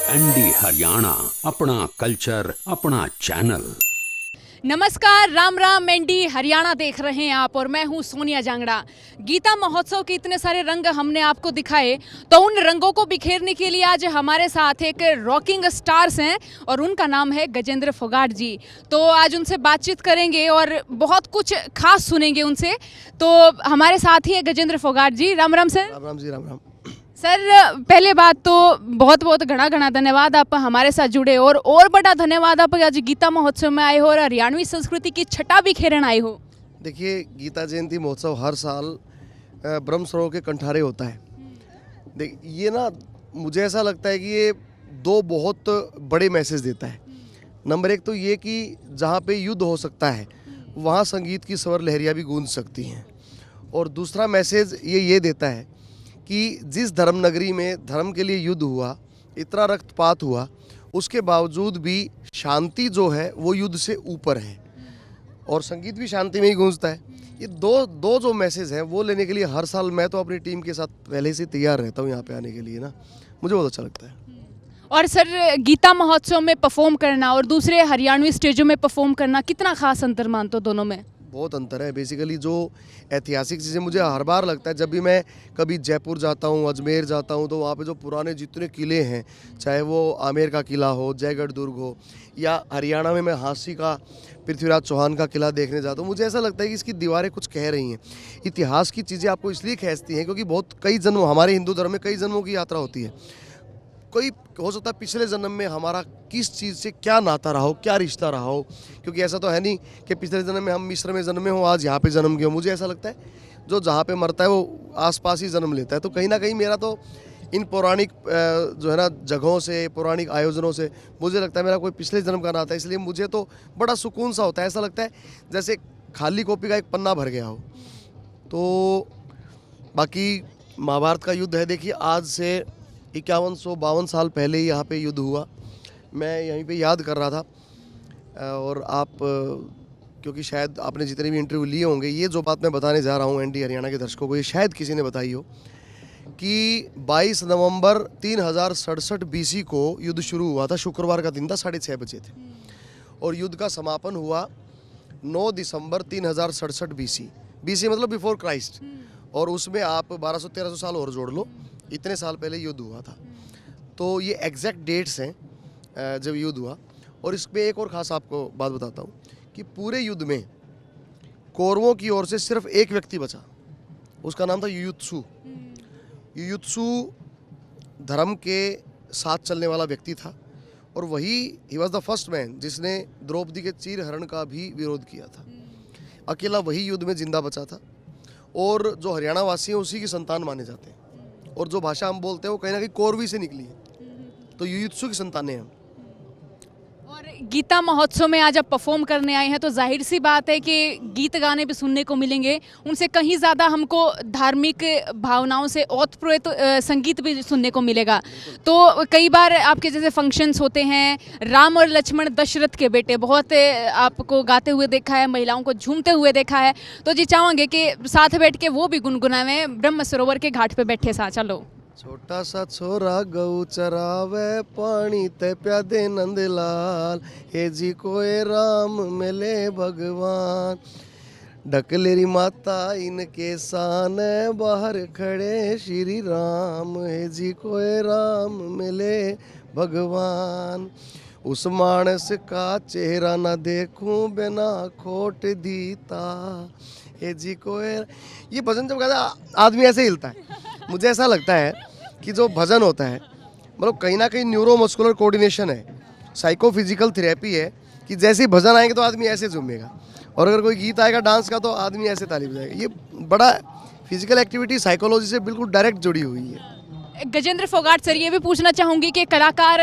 ND Haryana, अपना culture, अपना channel. नमस्कार, राम राम। एनडी हरियाणा देख रहे हैं आप और मैं हूं सोनिया जांगड़ा। गीता महोत्सव के इतने सारे रंग हमने आपको दिखाए, तो उन रंगों को बिखेरने के लिए आज हमारे साथ एक रॉकिंग स्टार्स हैं और उनका नाम है गजेंद्र फोगाट जी। तो आज उनसे बातचीत करेंगे और बहुत कुछ खास सुनेंगे उनसे। तो हमारे साथ ही है गजेंद्र फोगाट जी। राम राम सर। राम राम जी, राम राम। सर, पहले बात तो बहुत बहुत घना घना धन्यवाद आप हमारे साथ जुड़े, और बड़ा धन्यवाद आप आज गीता महोत्सव में आए हो और हरियाणवी संस्कृति की छटा बिखेरन आए हो। देखिए, गीता जयंती महोत्सव हर साल ब्रह्म सरोवर के कंठारे होता है। देख, ये ना मुझे ऐसा लगता है कि ये दो बहुत बड़े मैसेज देता है। नंबर एक तो ये कि जहाँ पे युद्ध हो सकता है वहाँ संगीत की स्वर लहरियाँ भी गूंज सकती हैं, और दूसरा मैसेज ये देता है कि जिस धर्म नगरी में धर्म के लिए युद्ध हुआ, इतना रक्तपात हुआ, उसके बावजूद भी शांति जो है वो युद्ध से ऊपर है, और संगीत भी शांति में ही गूंजता है। ये दो जो मैसेज हैं वो लेने के लिए हर साल मैं तो अपनी टीम के साथ पहले से तैयार रहता हूँ यहाँ पे आने के लिए ना। मुझे बहुत अच्छा लगता है। और सर, गीता महोत्सव में परफॉर्म करना और दूसरे हरियाणवी स्टेजों में परफॉर्म करना, कितना खास अंतर मानते हो दोनों में? बहुत अंतर है। बेसिकली जो ऐतिहासिक चीज़ें मुझे हर बार लगता है, जब भी मैं कभी जयपुर जाता हूँ, अजमेर जाता हूँ, तो वहाँ पे जो पुराने जितने किले हैं, चाहे वो आमेर का किला हो, जयगढ़ दुर्ग हो, या हरियाणा में मैं हांसी का पृथ्वीराज चौहान का किला देखने जाता हूँ, मुझे ऐसा लगता है कि इसकी दीवारें कुछ कह रही हैं। इतिहास की चीज़ें आपको इसलिए खींचती हैं क्योंकि बहुत कई जन्म, हमारे हिंदू धर्म में कई जन्मों की यात्रा होती है। कोई हो सकता है पिछले जन्म में हमारा किस चीज़ से क्या नाता रहा हो, क्या रिश्ता रहा हो, क्योंकि ऐसा तो है नहीं कि पिछले जन्म में हम मिस्र में जन्मे हो, आज यहाँ पे जन्म गए हो। मुझे ऐसा लगता है जो जहाँ पे मरता है वो आसपास ही जन्म लेता है। तो कहीं ना कहीं मेरा तो इन पौराणिक जो है ना जगहों से, पौराणिक आयोजनों से मुझे लगता है मेरा कोई पिछले जन्म का नाता है। इसलिए मुझे तो बड़ा सुकून सा होता है। ऐसा लगता है जैसे खाली कॉपी का एक पन्ना भर गया हो। तो बाकी महाभारत का युद्ध है। देखिए, आज से 5152 साल पहले ही यहाँ पे युद्ध हुआ। मैं यहीं पे याद कर रहा था, और आप क्योंकि शायद आपने जितने भी इंटरव्यू लिए होंगे, ये जो बात मैं बताने जा रहा हूँ एनडी हरियाणा के दर्शकों को, ये शायद किसी ने बताई हो कि 22 नवंबर 3067 बीसी को युद्ध शुरू हुआ था। शुक्रवार का दिन था, 6:30 बजे थे, और युद्ध का समापन हुआ 9 दिसंबर 3067 बीसी। बीसी मतलब बिफोर क्राइस्ट, और उसमें आप 1200-1300 साल और जोड़ लो, इतने साल पहले युद्ध हुआ था। तो ये एग्जैक्ट डेट्स हैं जब युद्ध हुआ। और इसमें एक और ख़ास आपको बात बताता हूँ कि पूरे युद्ध में कौरवों की ओर से सिर्फ एक व्यक्ति बचा, उसका नाम था युयुत्सु। युयुत्सु धर्म के साथ चलने वाला व्यक्ति था, और वही he was the first man जिसने द्रौपदी के चीर हरण का भी विरोध किया था। अकेला वही युद्ध में जिंदा बचा था, और जो हरियाणा वासी हैं उसी की संतान माने जाते हैं, और जो भाषा हम बोलते हैं वो कहीं ना कहीं कौरवी से निकली है। तो युयुत्सु की संतानें हैं हम। और गीता महोत्सव में आज आप परफॉर्म करने आए हैं, तो जाहिर सी बात है कि गीत गाने भी सुनने को मिलेंगे। उनसे कहीं ज़्यादा हमको धार्मिक भावनाओं से ओतप्रोत संगीत भी सुनने को मिलेगा। तो कई बार आपके जैसे फंक्शंस होते हैं, राम और लक्ष्मण दशरथ के बेटे, बहुत आपको गाते हुए देखा है, महिलाओं को झूमते हुए देखा है। तो जी चाहेंगे कि साथ बैठ के वो भी गुनगुनावें, ब्रह्म सरोवर के घाट पे बैठे सा। चलो। छोटा सा छोरा गऊ चरावे, पानी ते प्यादे नंदलाल, हे जी कोए राम मिले भगवान, ढकलेरी माता इनके सान, बाहर खड़े श्री राम, हे जी कोए राम मिले भगवान, उस मानस का चेहरा न देखूं बिना खोट दीता, हे जी कोए। ये भजन जब गाता आदमी ऐसे हिलता है। मुझे ऐसा लगता है कि जो भजन होता है, मतलब कहीं ना कहीं न्यूरोमस्कुलर कोऑर्डिनेशन है, साइकोफिजिकल थेरेपी है, कि जैसे ही भजन आएंगे तो आदमी ऐसे झूमेगा, और अगर कोई गीत आएगा डांस का तो आदमी ऐसे ताली बजाएगा। ये बड़ा फिजिकल एक्टिविटी साइकोलॉजी से बिल्कुल डायरेक्ट जुड़ी हुई है। गजेंद्र फोगाट सर, ये भी पूछना चाहूँगी कि कलाकार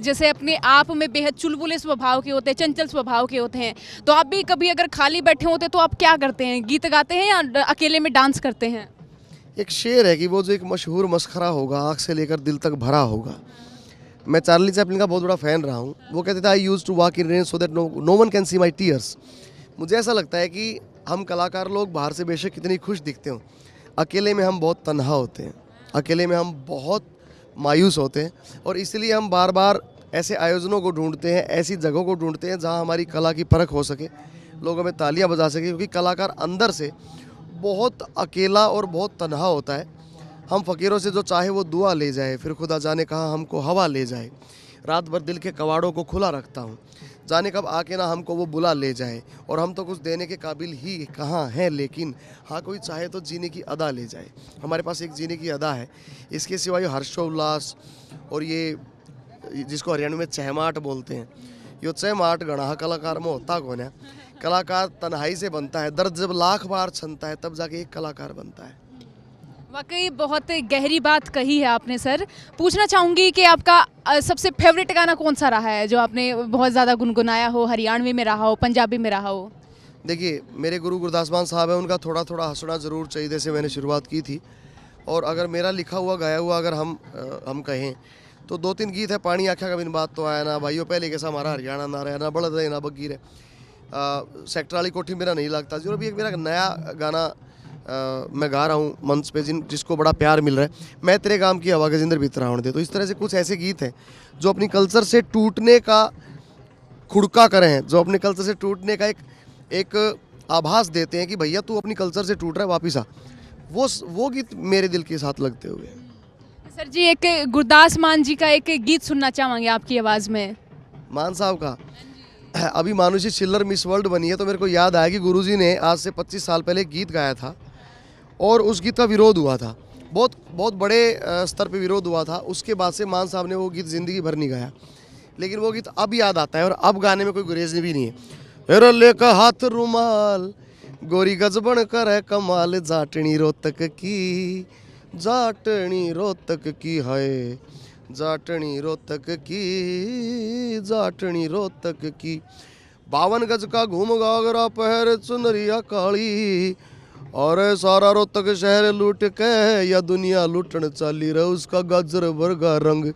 जैसे अपने आप में बेहद चुलबुले स्वभाव के होते हैं, चंचल स्वभाव के होते हैं, तो आप भी कभी अगर खाली बैठे होते तो आप क्या करते हैं? गीत गाते हैं या अकेले में डांस करते हैं? एक शेर है कि वो जो एक मशहूर मस्खरा होगा, आँख से लेकर दिल तक भरा होगा। मैं चार्ली चैपलिन का बहुत बड़ा फ़ैन रहा हूँ। वो कहते थे, I use to walk in rain so that no one can see my tears. मुझे ऐसा लगता है कि हम कलाकार लोग बाहर से बेशक कितनी खुश दिखते हो, अकेले में हम बहुत तन्हा होते हैं, अकेले में हम बहुत मायूस होते हैं, और इसलिए हम बार बार ऐसे आयोजनों को ढूंढते हैं, ऐसी जगहों को ढूंढते हैं जहां हमारी कला की परख हो सके, लोगों में तालियां बजा सके, क्योंकि कलाकार अंदर से बहुत अकेला और बहुत तन्हा होता है। हम फ़कीरों से जो चाहे वो दुआ ले जाए, फिर खुदा जाने कहाँ हमको हवा ले जाए। रात भर दिल के कवाड़ों को खुला रखता हूँ, जाने कब आके ना हमको वो बुला ले जाए। और हम तो कुछ देने के काबिल ही कहाँ हैं, लेकिन हाँ कोई चाहे तो जीने की अदा ले जाए। हमारे पास एक जीने की अदा है। इसके सिवा ये हर्षोल्लास और ये जिसको हरियाणा में चहमाट बोलते हैं, यो चहमाट गणा कलाकार में होता कौन है। कलाकार तन्हाई से बनता है, दर्द जब लाख बार छनता है तब जाके एक कलाकार बनता है। वाकई बहुत गहरी बात कही है आपने सर। पूछना चाहूँगी कि आपका सबसे फेवरेट गाना कौन सा रहा है जो आपने बहुत ज़्यादा गुनगुनाया हो, हरियाणवी में रहा हो, पंजाबी में रहा हो? देखिए, मेरे गुरु गुरदास मान साहब हैं, उनका थोड़ा थोड़ा हंसना ज़रूर चाहिए से मैंने शुरुआत की थी। और अगर मेरा लिखा हुआ गाया हुआ अगर हम कहें तो 2-3 गीत है। पानी आख्या का बिन बात तो आया ना, भाइयों पहले कैसा हमारा हरियाणा ना रहा ना, बड़द रहे ना बगीर है, सेक्टर वाली कोठी मेरा नहीं लगता जी। और अभी एक मेरा नया गाना मैं गा रहा हूँ मंच पे, जिसको बड़ा प्यार मिल रहा है, मैं तेरे गाम की हवा गजेंद्र बितरावण दे। तो इस तरह से कुछ ऐसे गीत हैं जो अपनी कल्चर से टूटने का खुड़का करे हैं, जो अपने कल्चर से टूटने का एक आभास देते हैं कि भैया तू अपनी कल्चर से टूट रहा है, वापिस आ। वो गीत मेरे दिल के साथ लगते हुए। सर जी, एक गुरदास मान जी का एक गीत सुनना चाहेंगे आपकी आवाज़ में। मान साहब का अभी मानुषी चिल्लर मिस वर्ल्ड बनी है, तो मेरे को याद आया कि गुरुजी ने आज से 25 साल पहले एक गीत गाया था और उस गीत का विरोध हुआ था, बहुत बहुत बड़े स्तर पे विरोध हुआ था। उसके बाद से मान साहब ने वो गीत ज़िंदगी भर नहीं गाया, लेकिन वो गीत अब याद आता है और अब गाने में कोई गुरेज भी नहीं है। हेरो लेका हाथ रुमाल गोरी गजबन कर है कमाल, जाटनी रोहतक की, जाटनी रोहतक की है, जाटनी रोहतक की, जाटनी रोहतक की। 52 गज का घूम गागरा पहर चुनरिया काली, और सारा रोहतक शहर लूट के या दुनिया लूटन चाली रहे, उसका गाजर वर्गा रंग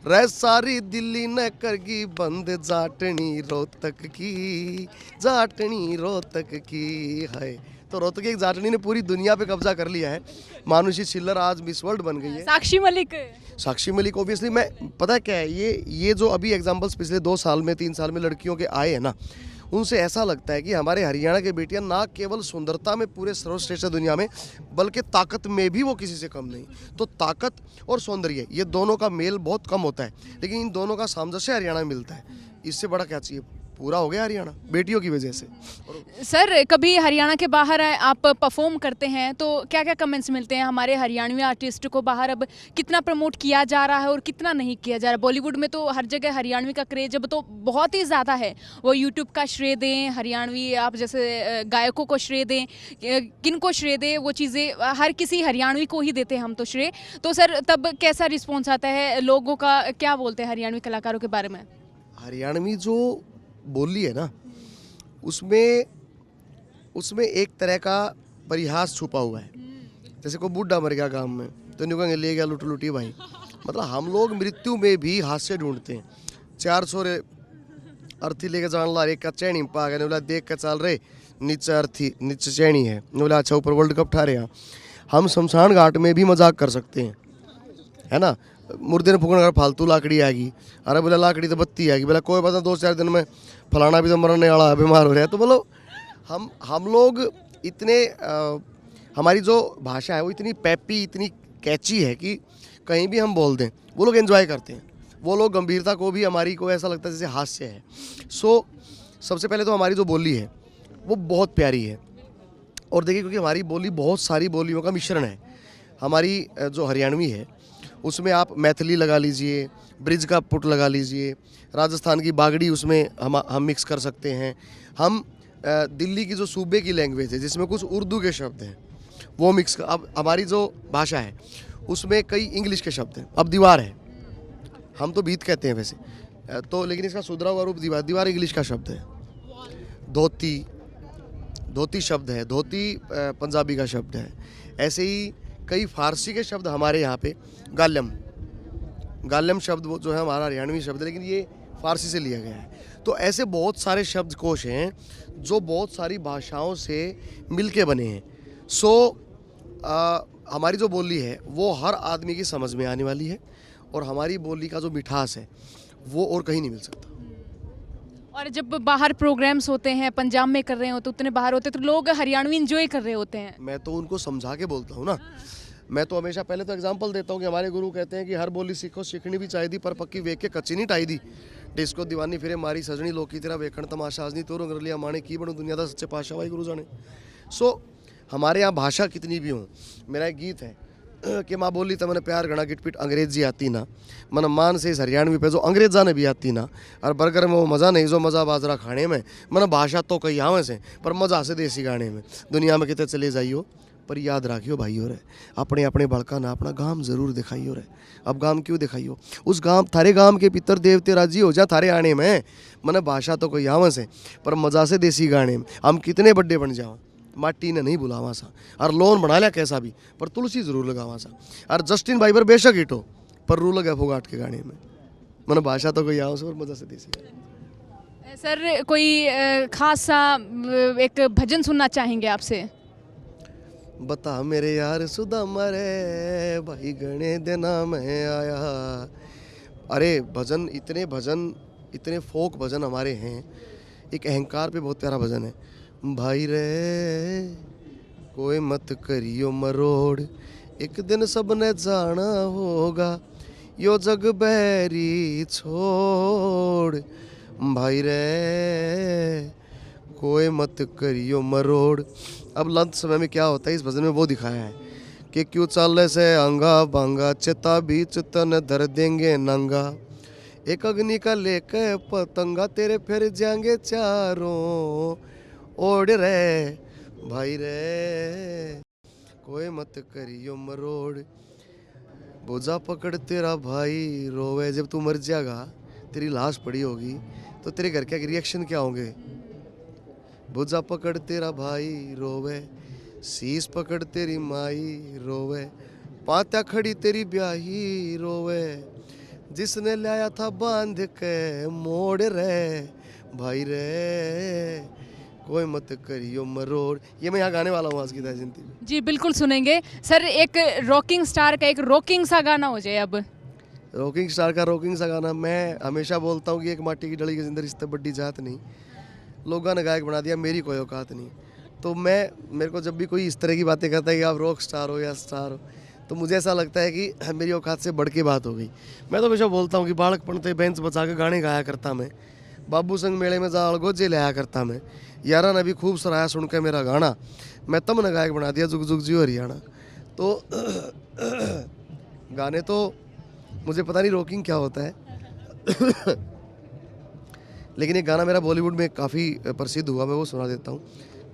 रह सारी दिल्ली न करगी बंद, जाटनी रोहतक की, जाटनी रोहतक की है। तो रोहतक की एक जाटनी ने पूरी दुनिया पे कब्जा कर लिया है। मानुषी चिल्लर आज मिस वर्ल्ड बन गई है। साक्षी मलिक। साक्षी मलिक ऑब्वियसली, मैं पता क्या है, ये जो अभी एग्जांपल्स पिछले 2 साल में 3 साल में लड़कियों के आए हैं ना, उनसे ऐसा लगता है कि हमारे हरियाणा के बेटियां ना केवल सुंदरता में पूरे सर्वश्रेष्ठ है दुनिया में, बल्कि ताकत में भी वो किसी से कम नहीं। तो ताकत और सौंदर्य ये दोनों का मेल बहुत कम होता है, लेकिन इन दोनों का सामंजस्य हरियाणा में मिलता है। इससे बड़ा क्या चाहिए, पूरा हो गया हरियाणा बेटियों की वजह से। सर, कभी हरियाणा के बाहर आप परफॉर्म करते हैं तो क्या क्या कमेंट्स मिलते हैं हमारे हरियाणवी आर्टिस्ट को? बाहर अब कितना प्रमोट किया जा रहा है और कितना नहीं किया जा रहा है? बॉलीवुड में तो हर जगह हरियाणवी का क्रेज अब तो बहुत ही ज़्यादा है। वो यूट्यूब का श्रेय दें, हरियाणवी आप जैसे गायकों को श्रेय दें, किन को श्रेय दें, वो चीज़ें हर किसी हरियाणवी को ही देते हैं हम तो श्रेय। तो सर, तब कैसा रिस्पॉन्स आता है लोगों का? क्या बोलते हैं हरियाणवी कलाकारों के बारे में? हरियाणवी जो बोली है ना, उसमें एक तरह का परिहास छुपा हुआ है। जैसे कोई बूढ़ा मर गया गांव में तो नहीं कहेंगे ले गया लुट लुटी भाई। मतलब हम लोग मृत्यु में भी हास्य ढूंढते हैं। 400 रे अर्थी लेके जान ला, एक का चैनी पा गया, बोला देख के चल रहे नीचे अर्थी नीचे चैनी है, बोला अच्छा ऊपर वर्ल्ड कप ठा रहे। हम शमशान घाट में भी मजाक कर सकते हैं, है ना। मुर्दे ने फूकने का फालतू लाकड़ी आएगी, अरे बोला लाकड़ी तो बत्ती आएगी, बोला कोई पता 2-4 दिन में फलाना भी तो मरने वाला है, बीमार हो रहा है। तो बोलो हम लोग इतने हमारी जो भाषा है वो इतनी पैपी, इतनी कैची है कि कहीं भी हम बोल दें वो लोग एंजॉय करते हैं। वो लोग गंभीरता को भी हमारी को ऐसा लगता है जैसे हास्य है। सबसे पहले तो हमारी जो बोली है वो बहुत प्यारी है। और देखिए, क्योंकि हमारी बोली बहुत सारी बोलियों का मिश्रण है। हमारी जो हरियाणवी है उसमें आप मैथिली लगा लीजिए, ब्रिज का पुट लगा लीजिए, राजस्थान की बागड़ी उसमें हम मिक्स कर सकते हैं। हम दिल्ली की जो सूबे की लैंग्वेज है जिसमें कुछ उर्दू के शब्द हैं वो मिक्स अब हमारी जो भाषा है उसमें कई इंग्लिश के शब्द हैं। अब दीवार है, हम तो भीत कहते हैं वैसे तो, लेकिन इसका सुधरा हुआ रूप दीवार इंग्लिश का शब्द है। धोती शब्द है, धोती पंजाबी का शब्द है। ऐसे ही कई फारसी के शब्द हमारे यहाँ पे, गालम शब्द वो जो है हमारा हरियाणवी शब्द है, लेकिन ये फारसी से लिया गया है। तो ऐसे बहुत सारे शब्दकोश हैं जो बहुत सारी भाषाओं से मिलके बने हैं। हमारी जो बोली है वो हर आदमी की समझ में आने वाली है और हमारी बोली का जो मिठास है वो और कहीं नहीं मिल सकता। और जब बाहर प्रोग्राम्स होते हैं, पंजाब में कर रहे हो तो उतने बाहर होते तो लोग हरियाणवी इंजॉय कर रहे होते हैं। मैं तो उनको समझा के बोलता हूँ ना, मैं तो हमेशा पहले तो एग्जांपल देता हूँ कि हमारे गुरु कहते हैं कि हर बोली सीखो सीखनी भी चाहिए पर पक्की वेख के कच्ची नहीं टाई दी। डिस्को दीवानी फिरे मारी सजनी लोकी तेरा वेखण तमाशा आजनी तोर अंगरलिया माने की बनू दुनिया दा सच्चे पातशाह भाई गुरु जाने। सो हमारे यहाँ भाषा कितनी भी हो, मेरा एक गीत है कि माँ बोली तो मैंने प्यार घना गिटपिट अंग्रेजी आती ना, मन मान से इस हरियाणवी पे जो अंग्रेजा ने भी आती ना, और बर्गर में वो मज़ा नहीं जो मज़ा बाजरा खाने में, मन भाषा तो कहीं आवे से पर मज़ा से देसी गाने में। दुनिया में कितने चले जाइयो पर याद राखियो भाइयों रे, अपने अपने बड़का ना अपना गांव जरूर दिखाइयो रे। अब गांव क्यों दिखाइयो, उस गांव थारे गांव के पितर देवते राजी हो जा थारे आने में, मन भाषा तो कोई आवे से पर मज़ा से देसी गाने में। हम कितने बड़े बन जाओ माटी ने नहीं बुलावा सा, और लोन बना लिया कैसा भी पर तुलसी जरूर लगावा सा, और जस्टिन बाइबर बेशक हिटो पर रू लगा फोगाट के गाने में। मन भाषा तो कोई आओ से और मज़ा से देसी गाने। सर कोई खास सा एक भजन सुनना चाहेंगे आपसे? बता मेरे यार सुदामा रे भाई गणे देना मैं आया। अरे भजन इतने फोक भजन हमारे हैं। एक अहंकार पे बहुत प्यारा भजन है, भाई रे कोई मत करियो मरोड़, एक दिन सबने जाना होगा यो जग बहरी छोड़। भाई रे कोई मत करियो मरोड़। अब लंत समय में क्या होता है इस भजन में वो दिखाया है कि क्यों चाले से अंगा बांगा चिता बीच तन धर देंगे नंगा, एक अग्नि का लेके पतंगा तेरे फिर जाएंगे चारों ओढ़ रे। भाई रे कोई मत करियो मरोड़, बोझा पकड़ तेरा भाई रोवे। जब तू मर जाएगा तेरी लाश पड़ी होगी तो तेरे घर के रिएक्शन क्या होंगे? बोझा पकड़ तेरा भाई रोवे, शीश पकड़ तेरी माई रोवे, पात्या खड़ी तेरी ब्याही रोवे, जिसने लाया था बांध के मोड़ रे। भाई रे कोई मत करियो मरोड़। ये मैं यहाँ गाने वाला हूँ आज की जिंदगी में। जी बिल्कुल सुनेंगे सर। एक रॉकिंग स्टार का एक रॉकिंग सा गाना हो जाए अब। रॉकिंग स्टार का रॉकिंग सा गाना, मैं हमेशा बोलता हूँ कि एक माटी की डली के अंदर इससे बड़ी जात नहीं, लोगों ने गायक बना दिया, मेरी कोई औकात नहीं। तो मेरे को जब भी कोई इस तरह की बातें करता है कि आप रॉक स्टार हो या स्टार हो, तो मुझे ऐसा लगता है कि मेरी औकात से बढ़ के बात हो गई। मैं तो हमेशा बोलता हूँ कि बालकपन से बेंच बचा के गाने गाया करता मैं, बाबू संग मेले में जा अलगोजे ले आया करता मैं, यारा ने भी खूब सराहा सुन के मेरा गाना, मैं तब ने गायक बना दिया जुग जुग जियो हरियाणा। तो गाने तो मुझे पता नहीं रॉकिंग क्या होता है लेकिन ये गाना मेरा बॉलीवुड में काफ़ी प्रसिद्ध हुआ, मैं वो सुना देता हूँ।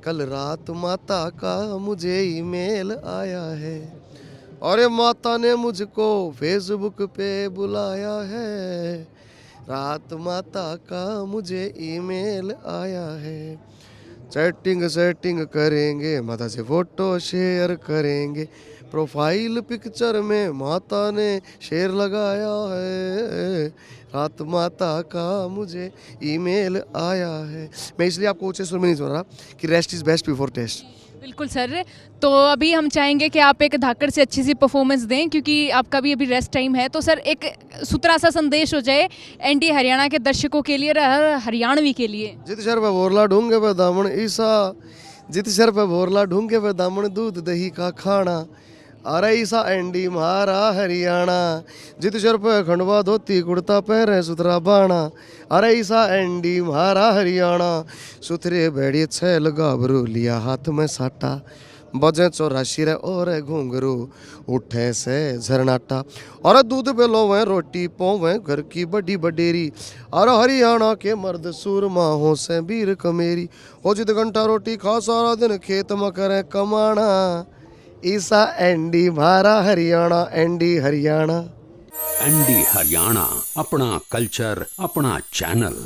कल रात माता का मुझे ईमेल आया है, और माता ने मुझको फेसबुक पे बुलाया है, रात माता का मुझे ईमेल आया है, सेटिंग करेंगे माता से फोटो शेयर करेंगे, प्रोफाइल पिक्चर में माता ने शेयर लगाया है, रात माता का मुझे ईमेल आया है। मैं इसलिए आपको ऊंचे सुर में नहीं सुन रहा कि rest is best before test. बिल्कुल सर। तो अभी हम चाहेंगे कि आप एक धाकड़ से अच्छी सी परफॉर्मेंस दें क्योंकि आपका भी अभी रेस्ट टाइम है। तो सर एक सुथरा सा संदेश हो जाए एनडी हरियाणा के दर्शकों के लिए, हरियाणवी के लिए। जित शर पे बोरला ढूंढे पे दामन ईसा, जित शर पे बोरला ढूंढे पे दामन दूध दही का खाना, अरे ईसा एंडी महारा हरियाणा, जित शर पे खंडवा धोती कुर्ता पहरे सुथरा बाणा, अरे ईसा एंडी महारा हरियाणा, सुथरे बैड़ी छैल गाभरू लिया हाथ में साटा, बजे 84 रे और घूंघरू उठे से झरनाटा, और दूध बेलोवे रोटी पोवे घर की बड़ी बडेरी, और हरियाणा के मर्द सूरमा हो से वीर कमेरी, हो जित घंटा रोटी खा सारा दिन खेत में करे कमाना, ईसा एंडी मारा हरियाणा, एंडी हरियाणा। एनडी हरियाणा, अपना कल्चर अपना चैनल।